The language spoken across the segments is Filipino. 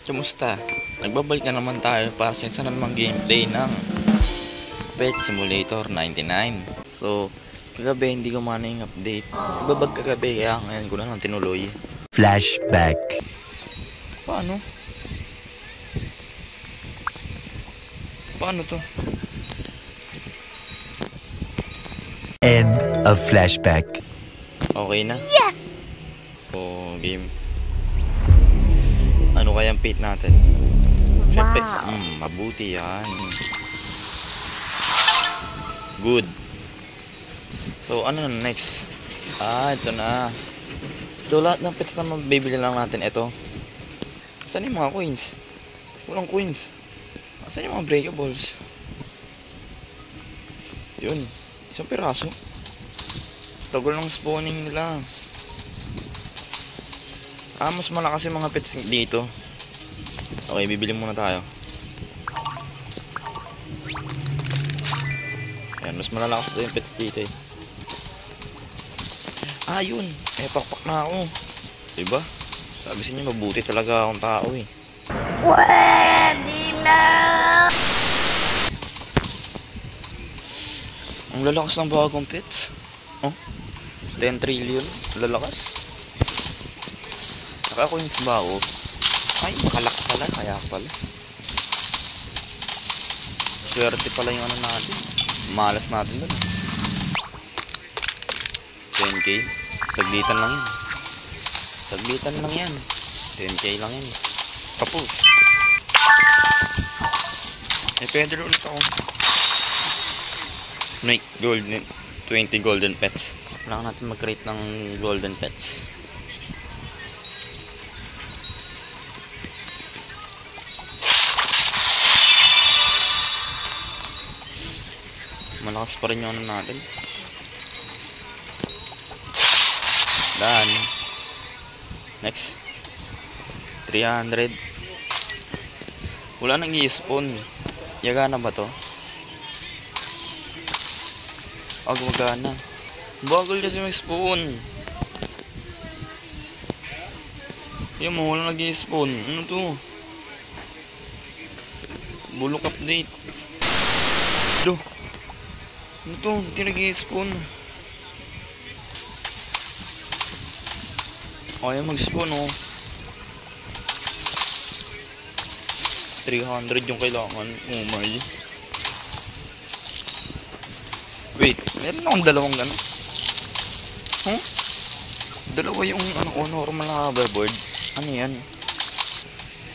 Kumusta? Nagbabalik na naman tayo para sa isa na namang gameplay ng Pet Simulator 99. So, kagabi hindi ko mana yung update. Nagbabag kagabi kaya ngayon ko na lang tinuloy. Flashback. Paano? Paano to? End of flashback. Okay na? Yes! So, game. Ano kayang pet natin? Siyempre, mabuti yan. Good. So, ano na next? Ito na. So, lahat ng pets na mabibili lang natin, ito. Saan yung mga coins? Walang coins. Saan yung mga breakables? Yun. Isang piraso. Tagal ng spawning nila. Mas malakas yung mga pets dito. Okay, bibili muna tayo. Ayan, mas malalakas daw yung pets dito eh. Yun. Pakpak na ako. Diba? Sabi sa inyo, mabuti talaga akong tao eh. Pwede na! Ang lalakas ng bagong pets. 10 trillion. Lalakas. Naka-coins ba ako? Ay, makalak pala. Kaya pala. Swerte pala yung ano natin. Malas natin doon. 10k. Saglitan lang yan. Saglitan lang yan. 10k lang yan. Tapos. Pwede ulit ako. Make golden 20 golden pets. Kailangan natin mag-create ng golden pets. Malakas pa rin yung ano natin. Done. Next. 300. Wala nang i-spawn. Yaga na ba to? Gumagana. Bagal kasi mag-spawn. Yan mo, wala nag i-spawn. Ano to? Bulok update. Duh. Ano to? Hindi nag-i-spawn. Kaya mag-spawn 300 yung kailangan. Oh my. Wait, meron akong dalawang gano'n. Dalawa yung ano ko, normal na hoverboard. Ano yan?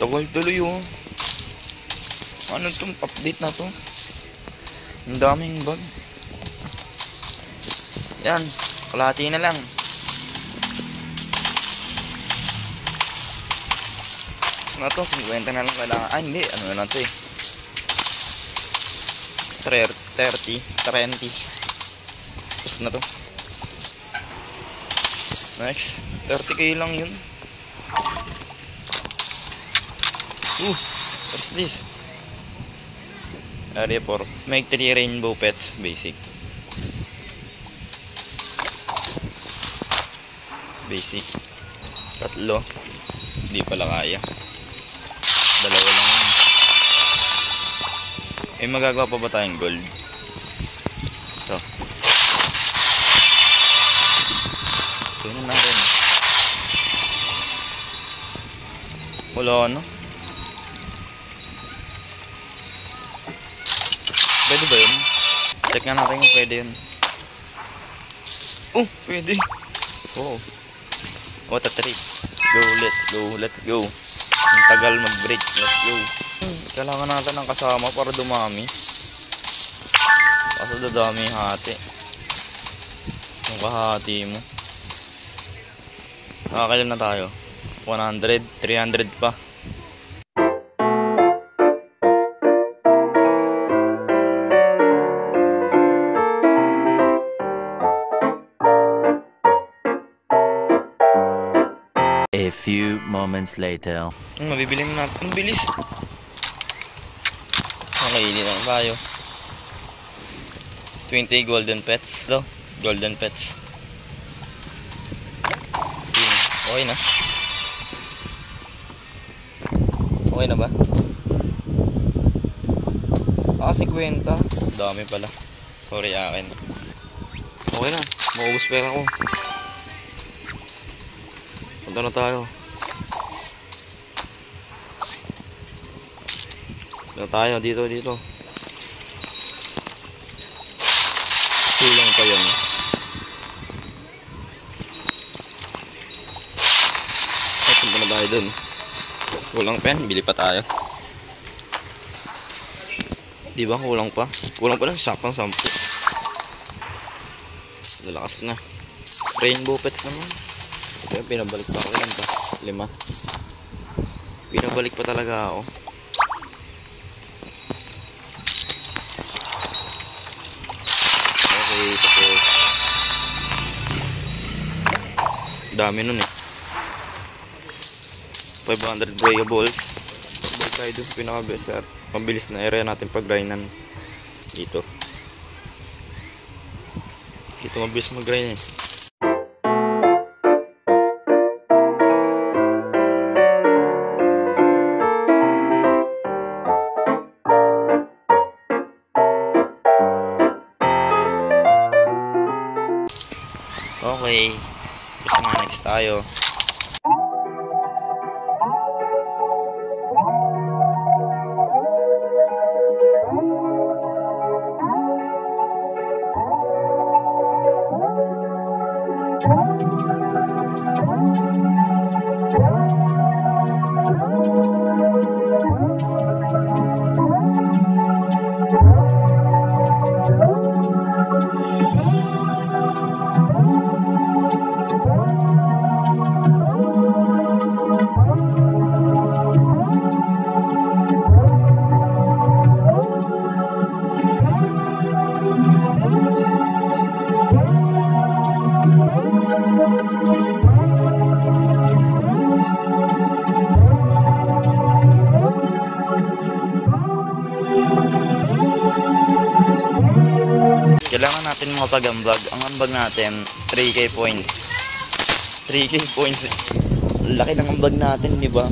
Tagal tuloy Ano itong update na to? Ang daming bug. Yan, kalahati na lang. Ano to? 50 na lang kailangan. Hindi. Ano na to eh. 30. Tapos na to. Next. 30k lang yun. What's this? Area 4. Make 3 rainbow pets. Basic. Tatlo. Hindi pala kaya. Dalawa lang yun. Magagawa pa ba tayong gold? Ito. Ito na rin. Wala ano? Pwede ba yun? Check nga natin kung pwede yun. Pwede. What a treat. Let's go. Ang tagal mag-break. Let's go. Kailangan natin ng kasama para dumami. Kaso dadami yung hati. Yung kahati mo. Nakakailan na tayo? 100, 300 pa. A few moments later. Mabibili na natin. Ang bilis. Okay, hindi na tayo. 20 golden pets. Golden pets. Okay na. Okay na ba? Ah, 50. Dami pala. Sorry akin. Okay na. Maubos pera ko. Punta na tayo. Punta tayo. Dito. Kulang pa yan. Ay, punta na tayo dun. Kulang pa yan. Bili pa tayo. Di ba kulang pa? Kulang pa lang saktong 10. Lalakas na. Rainbow pets naman. Ito yung pinabalik pa ako. Ilan pa? 5. Pinabalik pa talaga ako. Okay, tapos dami nun eh. 500 breakables. Balik tayo dun sa pinaka-best at mabilis na area natin pag-grindan dito. Dito mabilis mag-grind eh. Okay. Gusto nga next tayo. Kailangan natin makapag-ambag. Ang ambag natin, 3k points. 3k points. Laki ng ambag natin, di ba?